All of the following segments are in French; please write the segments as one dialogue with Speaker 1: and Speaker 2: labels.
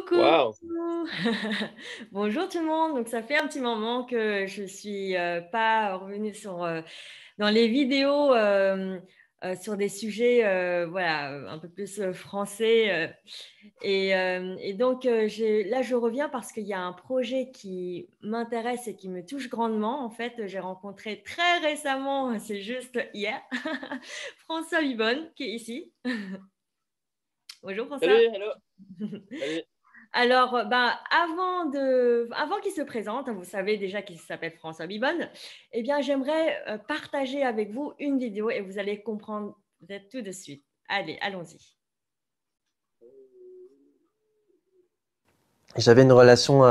Speaker 1: Coucou!
Speaker 2: Waouh!
Speaker 1: Bonjour tout le monde. Donc ça fait un petit moment que je suis, pas revenue dans les vidéos, sur des sujets, voilà, un peu plus, français, et donc là, je reviens parce qu'il y a un projet qui m'intéresse et qui me touche grandement. En fait, j'ai rencontré très récemment, c'est juste hier, François Vibonne qui est ici. Bonjour François.
Speaker 2: Salut, hello, salut.
Speaker 1: Alors, avant qu'il se présente, vous savez déjà qu'il s'appelle François Bibonne, eh bien, j'aimerais partager avec vous une vidéo et vous allez comprendre peut-être tout de suite. Allez, allons-y.
Speaker 3: J'avais une relation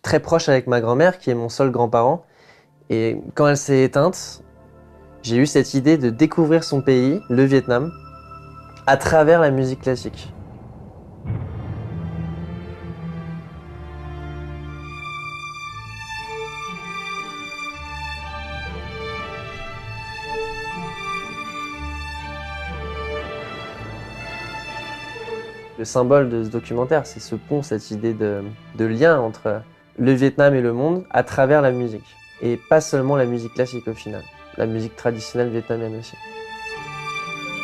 Speaker 3: très proche avec ma grand-mère, qui est mon seul grand-parent. Et quand elle s'est éteinte, j'ai eu cette idée de découvrir son pays, le Vietnam, à travers la musique classique. Le symbole de ce documentaire, c'est ce pont, cette idée de lien entre le Vietnam et le monde à travers la musique. Et pas seulement la musique classique au final, la musique traditionnelle vietnamienne aussi.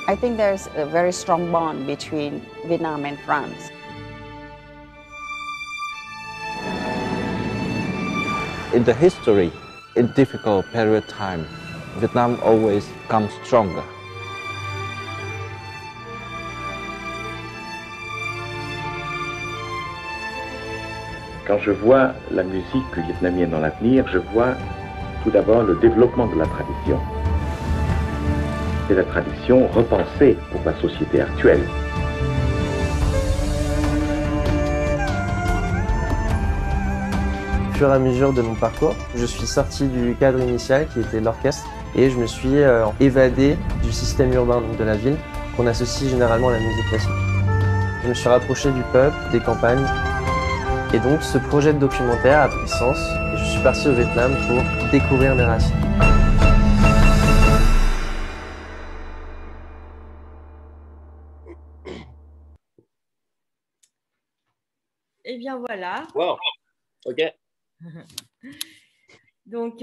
Speaker 4: I think there's a very strong bond between Vietnam and France.
Speaker 5: In the history, in difficult period time, Vietnam always comes stronger.
Speaker 6: Quand je vois la musique vietnamienne dans l'avenir, je vois tout d'abord le développement de la tradition. C'est la tradition repensée pour la société actuelle.
Speaker 3: Au fur et à mesure de mon parcours, je suis sorti du cadre initial qui était l'orchestre et je me suis évadé du système urbain donc de la ville qu'on associe généralement à la musique classique. Je me suis rapproché du peuple, des campagnes. Et donc, ce projet de documentaire a pris sens et je suis parti au Vietnam pour découvrir mes racines.
Speaker 1: Eh bien, voilà.
Speaker 2: Wow, ok.
Speaker 1: Donc,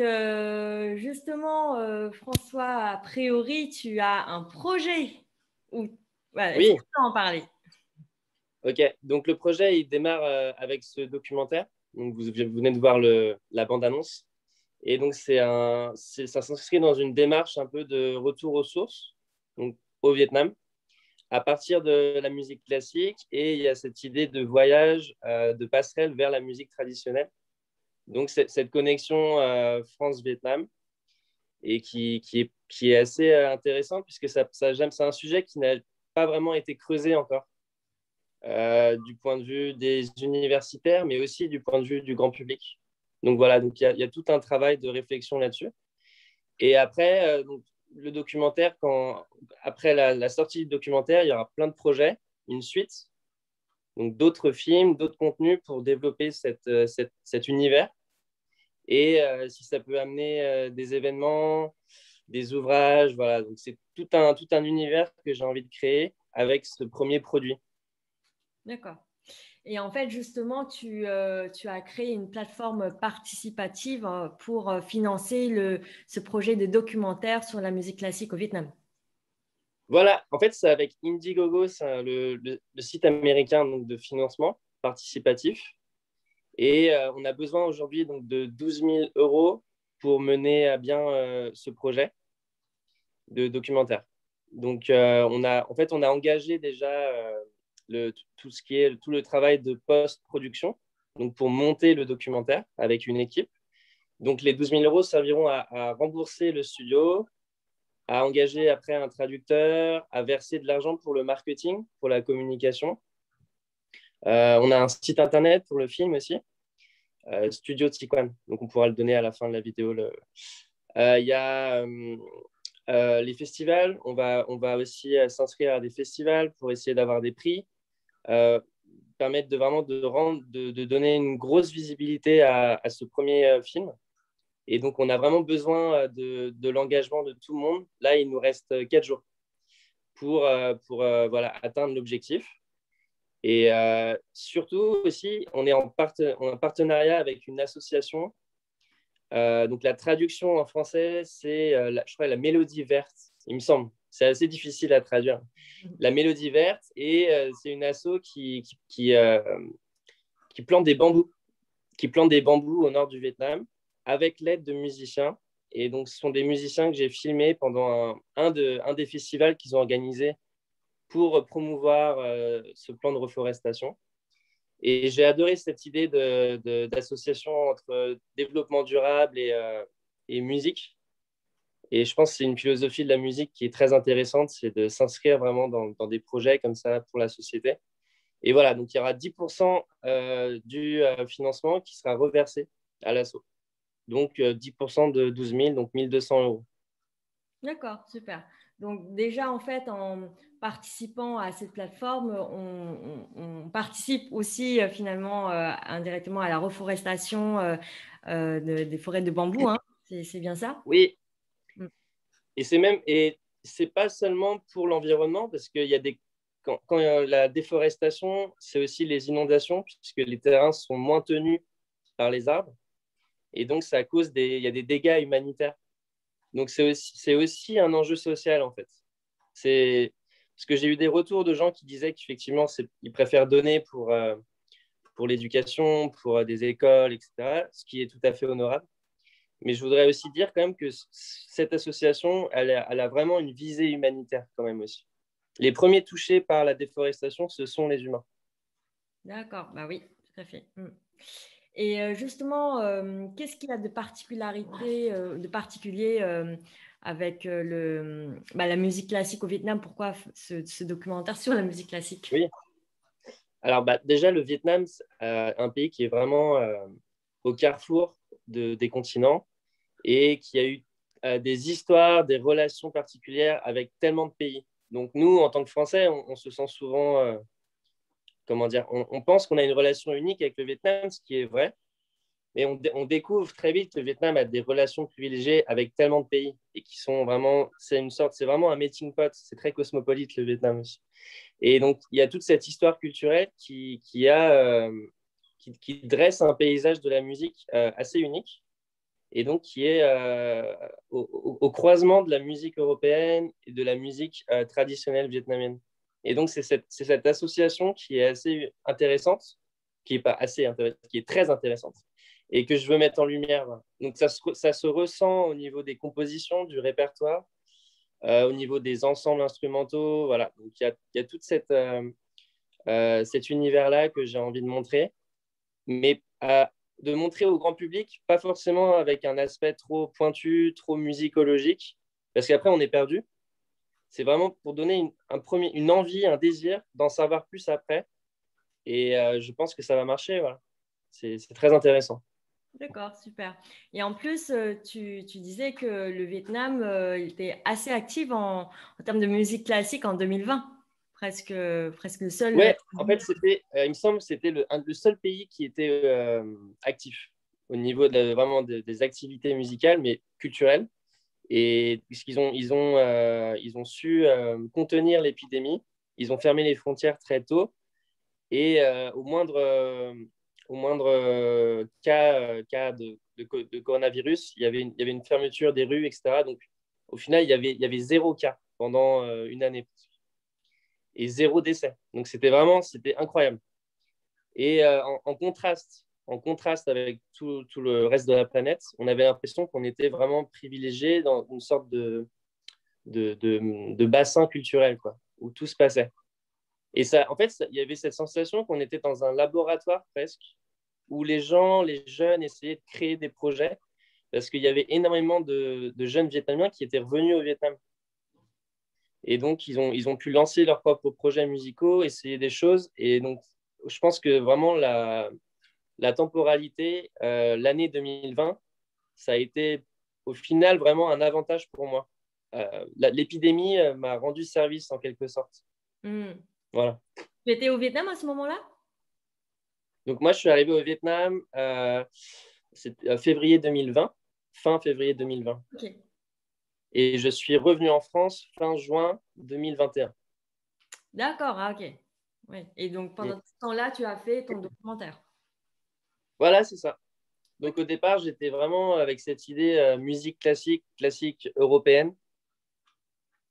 Speaker 1: justement, François, a priori, tu as un projet. Voilà, est-ce
Speaker 2: Oui,
Speaker 1: que tu peux en parler?
Speaker 2: ok. Donc le projet, il démarre avec ce documentaire. Donc vous venez de voir la bande-annonce. Et donc ça s'inscrit dans une démarche un peu de retour aux sources, donc au Vietnam, à partir de la musique classique. Et il y a cette idée de voyage, de passerelle vers la musique traditionnelle. Donc cette connexion France-Vietnam et qui est assez intéressant puisque c'est un sujet qui n'a pas vraiment été creusé encore du point de vue des universitaires, mais aussi du point de vue du grand public. Donc voilà, donc il y a tout un travail de réflexion là-dessus. Et après, donc, le documentaire, après la sortie du documentaire, il y aura plein de projets, une suite, donc d'autres films, d'autres contenus pour développer cet univers. Et si ça peut amener des événements, des ouvrages, voilà. Donc c'est tout un univers que j'ai envie de créer avec ce premier produit.
Speaker 1: D'accord. Et en fait, justement, tu as créé une plateforme participative pour financer ce projet de documentaire sur la musique classique au Vietnam.
Speaker 2: Voilà, en fait, c'est avec Indiegogo, c'est le site américain donc, de financement participatif. Et on a besoin aujourd'hui donc, de 12 000 euros pour mener à bien ce projet de documentaire. Donc, on a engagé déjà tout le travail de post-production donc pour monter le documentaire avec une équipe. Donc, les 12 000 euros serviront à rembourser le studio, à engager après un traducteur, à verser de l'argent pour le marketing, pour la communication. On a un site internet pour le film aussi, Studio Tiquan. Donc, on pourra le donner à la fin de la vidéo. Il y a les festivals. On va aussi s'inscrire à des festivals pour essayer d'avoir des prix, permettre de donner une grosse visibilité à ce premier film. Et donc, on a vraiment besoin de l'engagement de tout le monde. Là, il nous reste 4 jours pour voilà, atteindre l'objectif. Et surtout aussi, on est en partenariat avec une association. Donc la traduction en français, c'est, je crois, la mélodie verte, il me semble. C'est assez difficile à traduire. La mélodie verte, et c'est une asso qui plante des bambous, au nord du Vietnam avec l'aide de musiciens. Et donc, ce sont des musiciens que j'ai filmés pendant un des festivals qu'ils ont organisé pour promouvoir ce plan de reforestation. Et j'ai adoré cette idée d'association entre développement durable et musique. Et je pense que c'est une philosophie de la musique qui est très intéressante, c'est de s'inscrire vraiment dans des projets comme ça pour la société. Et voilà, donc il y aura 10% du financement qui sera reversé à l'asso. Donc 10% de 12 000, donc 1 200 euros.
Speaker 1: D'accord, super. Donc déjà, en fait, en participant à cette plateforme, on participe aussi finalement indirectement à la reforestation des forêts de bambou, hein. C'est bien ça?
Speaker 2: Oui,
Speaker 1: Mm.
Speaker 2: et c'est pas seulement pour l'environnement, parce qu'il y a quand la déforestation, c'est aussi les inondations, puisque les terrains sont moins tenus par les arbres. Et donc, ça cause il y a des dégâts humanitaires. Donc, c'est aussi un enjeu social, en fait. Parce que j'ai eu des retours de gens qui disaient qu'effectivement, ils préfèrent donner pour l'éducation, pour des écoles, etc., ce qui est tout à fait honorable. Mais je voudrais aussi dire quand même que cette association, elle a vraiment une visée humanitaire quand même aussi. Les premiers touchés par la déforestation, ce sont les humains.
Speaker 1: D'accord, bah oui, tout à fait. Mm. Et justement, qu'est-ce qu'il y a de particularité, de particulier avec la musique classique au Vietnam? Pourquoi ce documentaire sur la musique classique?
Speaker 2: Oui. Alors déjà, le Vietnam, c'est un pays qui est vraiment au carrefour des continents et qui a eu des histoires, des relations particulières avec tellement de pays. Donc nous, en tant que Français, on se sent souvent, comment dire, on pense qu'on a une relation unique avec le Vietnam, ce qui est vrai. Mais on découvre très vite que le Vietnam a des relations privilégiées avec tellement de pays et qui sont vraiment, c'est vraiment un melting pot. C'est très cosmopolite le Vietnam aussi. Et donc, il y a toute cette histoire culturelle qui dresse un paysage de la musique assez unique et donc qui est au croisement de la musique européenne et de la musique traditionnelle vietnamienne. Et donc, c'est cette association qui est assez intéressante, qui est très intéressante et que je veux mettre en lumière. Voilà. Donc, ça se ressent au niveau des compositions, du répertoire, au niveau des ensembles instrumentaux. Voilà. Donc, il y a tout cet univers-là que j'ai envie de montrer, mais de montrer au grand public, pas forcément avec un aspect trop pointu, trop musicologique, parce qu'après, on est perdu. C'est vraiment pour donner une envie, un désir d'en savoir plus après. Et je pense que ça va marcher. Voilà. C'est très intéressant.
Speaker 1: D'accord, super. Et en plus, tu disais que le Vietnam était assez actif en termes de musique classique en 2020, presque le seul.
Speaker 2: Ouais, en fait, il me semble que c'était le seul pays qui était actif au niveau vraiment des activités musicales, mais culturelles. Et puisqu'ils ils ont su contenir l'épidémie, ils ont fermé les frontières très tôt. Et au moindre cas de coronavirus, il y avait une fermeture des rues, etc. Donc, au final, il y avait 0 cas pendant une année et 0 décès. Donc, c'était incroyable. Et en contraste avec tout le reste de la planète, on avait l'impression qu'on était vraiment privilégié dans une sorte de bassin culturel, quoi, où tout se passait. Et ça, en fait, il y avait cette sensation qu'on était dans un laboratoire presque, où les jeunes essayaient de créer des projets, parce qu'il y avait énormément de jeunes Vietnamiens qui étaient revenus au Vietnam. Et donc, ils ont pu lancer leurs propres projets musicaux, essayer des choses. Et donc, je pense que vraiment, la temporalité, l'année 2020, ça a été au final vraiment un avantage pour moi. L'épidémie m'a rendu service en quelque sorte.
Speaker 1: Mm.
Speaker 2: Voilà.
Speaker 1: Tu étais au Vietnam à ce moment-là?
Speaker 2: Donc moi, je suis arrivé au Vietnam février 2020, fin février 2020.
Speaker 1: Okay.
Speaker 2: Et je suis revenu en France fin juin 2021.
Speaker 1: D'accord, ah, ok. Ouais. Et donc, pendant ce temps-là, tu as fait ton documentaire.
Speaker 2: Voilà, c'est ça. Donc, au départ, j'étais vraiment avec cette idée musique classique européenne,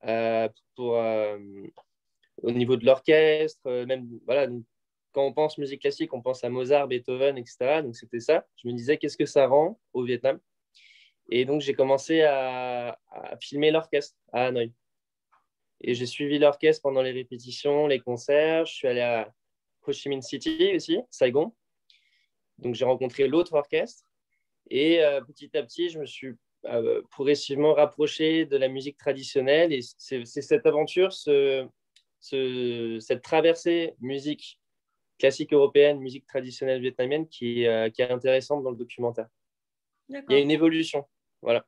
Speaker 2: euh, pour, au niveau de l'orchestre, même, voilà. Donc, quand on pense musique classique, on pense à Mozart, Beethoven, etc. Donc, c'était ça. Je me disais, qu'est-ce que ça rend au Vietnam? Et donc, j'ai commencé à filmer l'orchestre à Hanoï. Et j'ai suivi l'orchestre pendant les répétitions, les concerts. Je suis allé à Ho Chi Minh City aussi, Saigon. Donc, j'ai rencontré l'autre orchestre. Et petit à petit, je me suis progressivement rapproché de la musique traditionnelle. Et c'est cette aventure, cette traversée musique classique européenne, musique traditionnelle vietnamienne qui est intéressante dans le documentaire. Il y a une évolution. Voilà.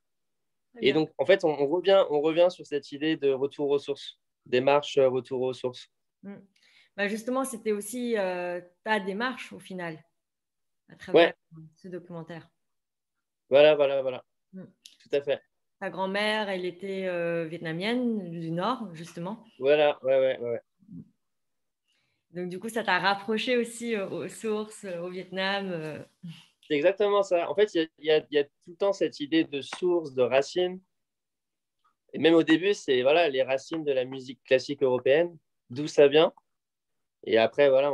Speaker 2: Et donc, en fait, on revient sur cette idée de retour aux sources, démarche retour aux sources.
Speaker 1: Bah justement, c'était aussi ta démarche au final, à travers ce documentaire.
Speaker 2: Voilà. Tout à fait.
Speaker 1: Ta grand-mère, elle était vietnamienne du Nord, justement.
Speaker 2: Voilà, ouais.
Speaker 1: Donc, du coup, ça t'a rapproché aussi aux sources, au Vietnam.
Speaker 2: C'est exactement ça. En fait, il y a tout le temps cette idée de source, de racine. Et même au début, c'est voilà, les racines de la musique classique européenne, d'où ça vient. Et après, voilà,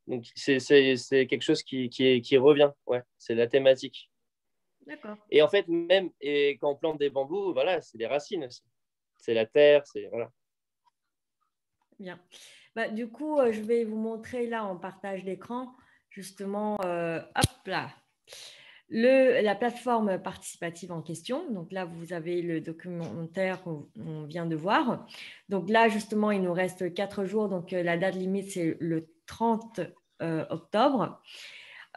Speaker 2: donc c'est quelque chose qui revient. Ouais, c'est la thématique.
Speaker 1: D'accord.
Speaker 2: Et en fait, même quand on plante des bambous, voilà, c'est les racines aussi. C'est la terre, c'est voilà.
Speaker 1: Bien. Bah, du coup, je vais vous montrer là en partage d'écran, justement, hop là, la plateforme participative en question. Donc là, vous avez le documentaire qu'on vient de voir. Donc là, justement, il nous reste 4 jours. Donc la date limite, c'est le 30 octobre.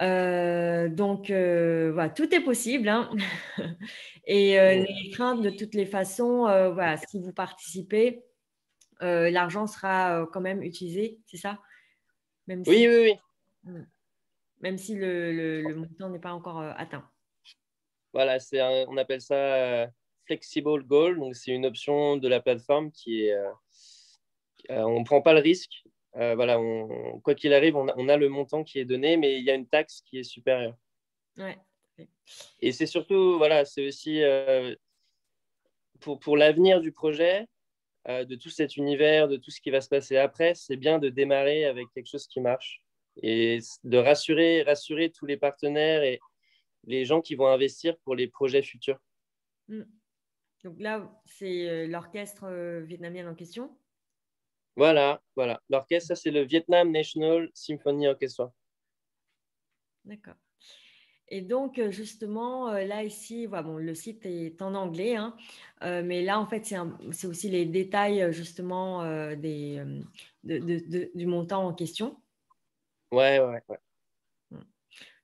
Speaker 1: Donc, voilà, tout est possible. Hein. Et les craintes, de toutes les façons, voilà, si vous participez, l'argent sera quand même utilisé, c'est ça? Même si,
Speaker 2: oui.
Speaker 1: Même si le montant n'est pas encore atteint.
Speaker 2: Voilà, on appelle ça flexible goal. Donc, c'est une option de la plateforme qui est, on ne prend pas le risque. Voilà, quoi qu'il arrive, on a le montant qui est donné, mais il y a une taxe qui est supérieure.
Speaker 1: Ouais.
Speaker 2: Et c'est surtout, voilà, c'est aussi pour l'avenir du projet, de tout cet univers, de tout ce qui va se passer après, c'est bien de démarrer avec quelque chose qui marche et de rassurer tous les partenaires et les gens qui vont investir pour les projets futurs.
Speaker 1: Donc là, c'est l'orchestre vietnamien en question.
Speaker 2: Voilà. L'orchestre, ça, c'est le Vietnam National Symphony Orchestra.
Speaker 1: D'accord. Et donc, justement, là, ici, voilà, bon, le site est en anglais, hein, mais là, en fait, c'est aussi les détails, justement, du montant en question.
Speaker 2: Ouais.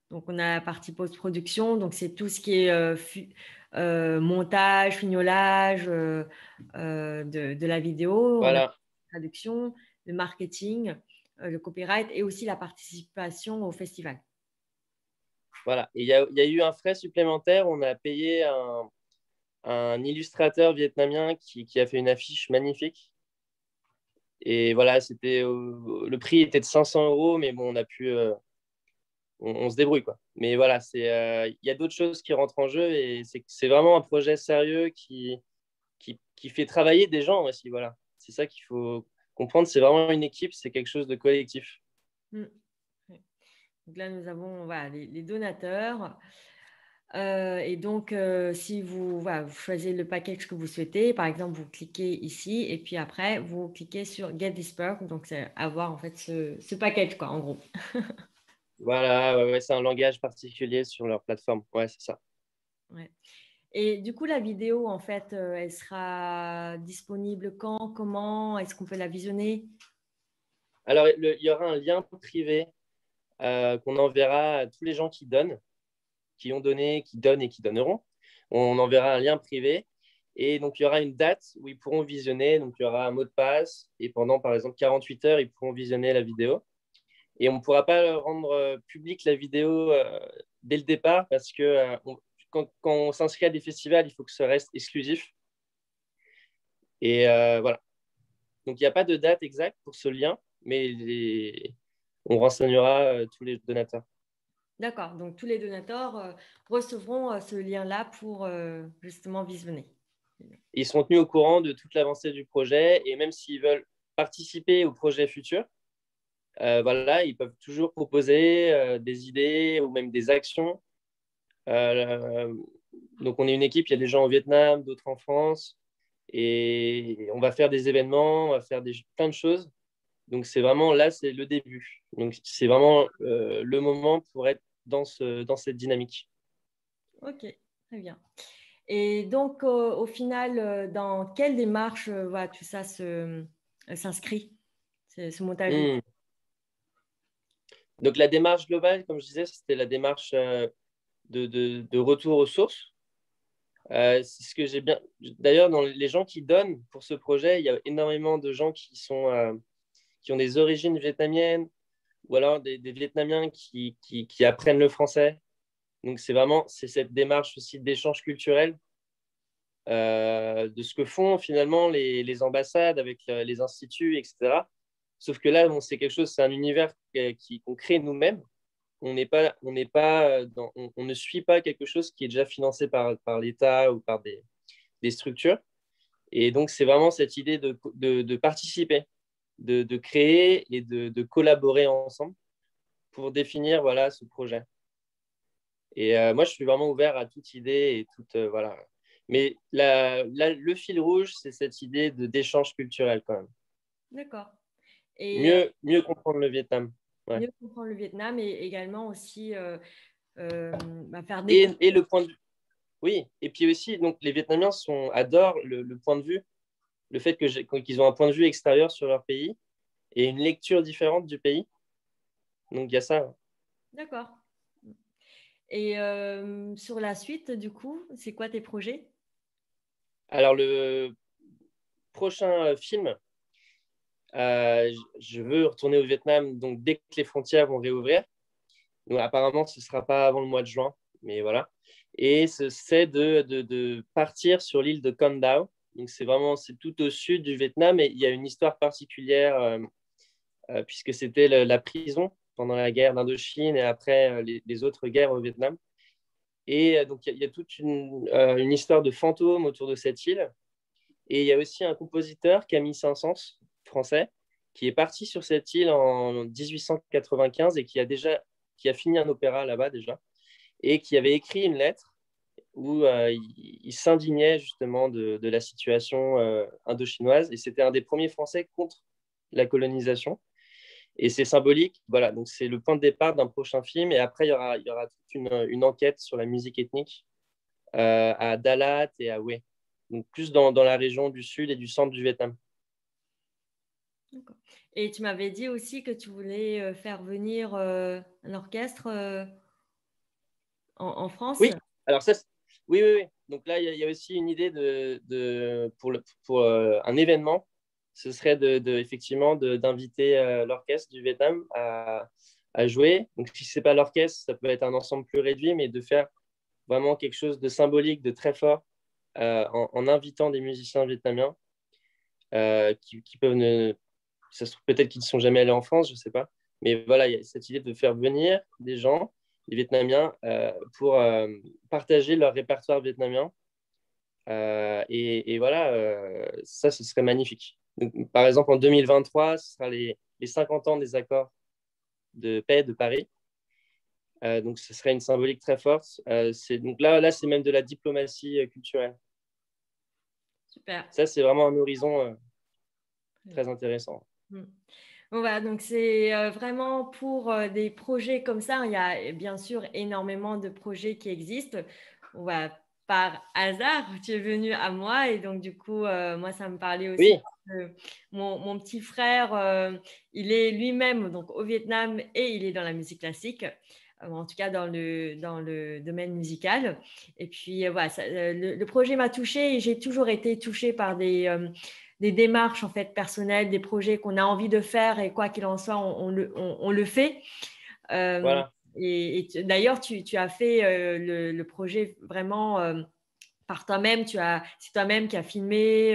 Speaker 1: Donc, on a la partie post-production, donc c'est tout ce qui est montage, fignolage de la vidéo,
Speaker 2: Voilà.
Speaker 1: on a la traduction, le marketing, le copyright et aussi la participation au festival.
Speaker 2: Voilà. Et il y a eu un frais supplémentaire. On a payé un illustrateur vietnamien qui a fait une affiche magnifique. Et voilà, le prix était de 500 €, mais bon, on a pu, on se débrouille, quoi. Mais voilà, il y a d'autres choses qui rentrent en jeu et c'est vraiment un projet sérieux qui fait travailler des gens aussi. Voilà, c'est ça qu'il faut comprendre. C'est vraiment une équipe, c'est quelque chose de collectif.
Speaker 1: Donc là, nous avons voilà, les donateurs. Et donc, si vous choisissez le package que vous souhaitez, par exemple, vous cliquez ici et puis après, vous cliquez sur Get this perk. Donc, c'est avoir en fait ce package, quoi, en gros.
Speaker 2: Voilà, ouais, c'est un langage particulier sur leur plateforme. Ouais, c'est ça.
Speaker 1: Ouais. Et du coup, la vidéo, en fait, elle sera disponible quand, comment? Est-ce qu'on peut la visionner?
Speaker 2: Alors, il y aura un lien privé qu'on enverra à tous les gens qui donnent, qui ont donné, qui donnent et qui donneront. On enverra un lien privé. Et donc, il y aura une date où ils pourront visionner. Donc, il y aura un mot de passe. Et pendant, par exemple, 48 heures, ils pourront visionner la vidéo. Et on ne pourra pas rendre publique la vidéo dès le départ parce que quand on s'inscrit à des festivals, il faut que ça reste exclusif. Et voilà. Donc, il n'y a pas de date exacte pour ce lien. mais on renseignera tous les donateurs.
Speaker 1: D'accord, donc tous les donateurs recevront ce lien-là pour justement visionner.
Speaker 2: Ils seront tenus au courant de toute l'avancée du projet et même s'ils veulent participer au projet futur, voilà, ils peuvent toujours proposer des idées ou même des actions. Donc, on est une équipe, il y a des gens au Vietnam, d'autres en France, et on va faire des événements, on va faire plein de choses. Donc, c'est vraiment là, c'est le début. Donc, c'est vraiment le moment pour être dans cette dynamique.
Speaker 1: Ok, très bien. Et donc, au final, dans quelle démarche voilà, tout ça s'inscrit, ce montage?
Speaker 2: Donc, la démarche globale, comme je disais, c'était la démarche de retour aux sources. C'est ce que j'ai bien. D'ailleurs, dans les gens qui donnent pour ce projet, il y a énormément de gens qui ont des origines vietnamiennes ou alors des Vietnamiens qui apprennent le français. Donc, c'est cette démarche aussi d'échange culturel de ce que font finalement les ambassades avec les instituts, etc. Sauf que là, c'est quelque chose, c'est un univers qu'on crée nous-mêmes. On ne suit pas quelque chose qui est déjà financé par l'État ou par des structures. Et donc, c'est vraiment cette idée de participer, de créer et de collaborer ensemble pour définir voilà, ce projet. Et moi, je suis vraiment ouvert à toute idée et toute. Voilà. Mais le fil rouge, c'est cette idée d'échange culturel quand même.
Speaker 1: D'accord. Et
Speaker 2: mieux comprendre le Vietnam. Ouais.
Speaker 1: Mieux comprendre le Vietnam et également aussi faire
Speaker 2: découvrir. Et le point de vue. Oui, et puis aussi, donc, les Vietnamiens adorent le point de vue, le fait qu'ils ont un point de vue extérieur sur leur pays et une lecture différente du pays. Donc, il y a ça.
Speaker 1: D'accord. Et sur la suite, du coup, c'est quoi tes projets?
Speaker 2: Alors, le prochain film, je veux retourner au Vietnam donc, dès que les frontières vont réouvrir. Donc, apparemment, ce ne sera pas avant le mois de juin, mais voilà. Et c'est de partir sur l'île de Con Dao. Donc, c'est tout au sud du Vietnam et il y a une histoire particulière puisque c'était la prison pendant la guerre d'Indochine et après les autres guerres au Vietnam. Et donc, il y a toute une histoire de fantômes autour de cette île. Et il y a aussi un compositeur, Camille Saint-Saëns, français, qui est parti sur cette île en 1895 et qui a fini un opéra là-bas déjà, et qui avait écrit une lettre où il s'indignait justement de la situation indo-chinoise. Et c'était un des premiers Français contre la colonisation. Et c'est symbolique. Voilà, donc c'est le point de départ d'un prochain film. Et après, il y aura toute une enquête sur la musique ethnique à Dalat et à Hue. Donc plus dans la région du sud et du centre du Vietnam.
Speaker 1: Et tu m'avais dit aussi que tu voulais faire venir un orchestre en France.
Speaker 2: Oui, alors ça, oui. Donc là, il y a aussi une idée pour un événement. Ce serait effectivement d'inviter l'orchestre du Vietnam à jouer. Donc si ce n'est pas l'orchestre, ça peut être un ensemble plus réduit, mais de faire vraiment quelque chose de symbolique, de très fort, en invitant des musiciens vietnamiens qui peuvent ça se trouve peut-être qu'ils ne sont jamais allés en France, je ne sais pas. Mais voilà, il y a cette idée de faire venir des gens, les Vietnamiens, pour partager leur répertoire vietnamien. Et voilà, ça, ce serait magnifique. Donc, par exemple, en 2023, ce sera les 50 ans des accords de paix de Paris. Donc, ce serait une symbolique très forte. Donc là, c'est même de la diplomatie culturelle.
Speaker 1: Super.
Speaker 2: Ça, c'est vraiment un horizon très intéressant.
Speaker 1: Bon, voilà, donc c'est vraiment pour des projets comme ça. Il y a bien sûr énormément de projets qui existent. Voilà, par hasard, tu es venu à moi et donc du coup, moi, ça me parlait aussi.
Speaker 2: Oui.
Speaker 1: Mon petit frère, il est lui-même donc au Vietnam et il est dans la musique classique. En tout cas dans le domaine musical. Et puis voilà, le projet m'a touchée et j'ai toujours été touchée par des démarches en fait personnelles, des projets qu'on a envie de faire et quoi qu'il en soit, on le fait.
Speaker 2: Voilà.
Speaker 1: Et d'ailleurs, tu as fait le projet vraiment par toi-même. C'est toi-même qui a filmé,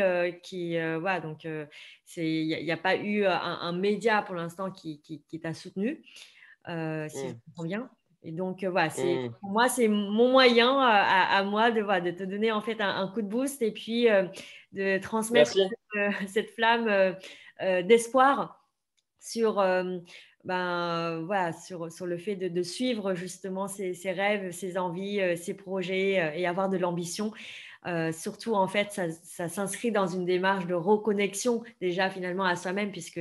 Speaker 1: voilà, donc il n'y a pas eu un média pour l'instant qui t'a soutenu, si je comprends bien. Et donc, voilà, pour moi, c'est mon moyen à moi de te donner en fait un coup de boost et puis de transmettre cette flamme d'espoir sur, voilà, sur le fait de suivre justement ses rêves, ses envies, ses projets et avoir de l'ambition. Surtout, en fait, ça s'inscrit dans une démarche de reconnexion déjà finalement à soi-même puisque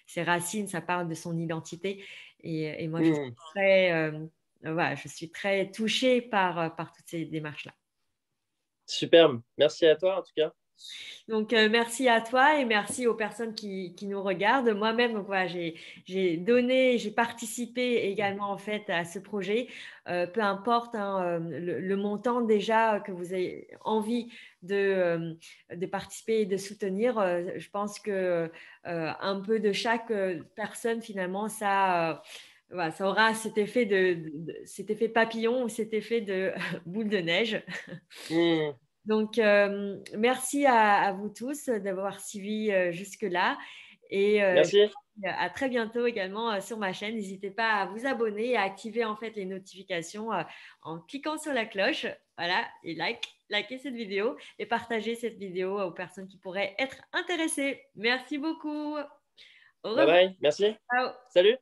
Speaker 1: ses racines, ça parle de son identité. Et moi, voilà, je suis très touchée par toutes ces démarches-là.
Speaker 2: Superbe. Merci à toi en tout cas.
Speaker 1: Donc, merci à toi et merci aux personnes qui nous regardent. Moi-même, donc voilà, j'ai participé également en fait à ce projet. Peu importe hein, le montant déjà que vous avez envie de participer et de soutenir. Je pense que un peu de chaque personne finalement, voilà, ça aura cet cet effet papillon ou cet effet de boule de neige. Donc, merci à vous tous d'avoir suivi jusque-là. Et
Speaker 2: merci.
Speaker 1: À très bientôt également sur ma chaîne. N'hésitez pas à vous abonner et à activer en fait les notifications en cliquant sur la cloche. Voilà, et likez cette vidéo et partagez cette vidéo aux personnes qui pourraient être intéressées. Merci beaucoup. Au revoir.
Speaker 2: Bye bye. Merci.
Speaker 1: Ciao.
Speaker 2: Salut.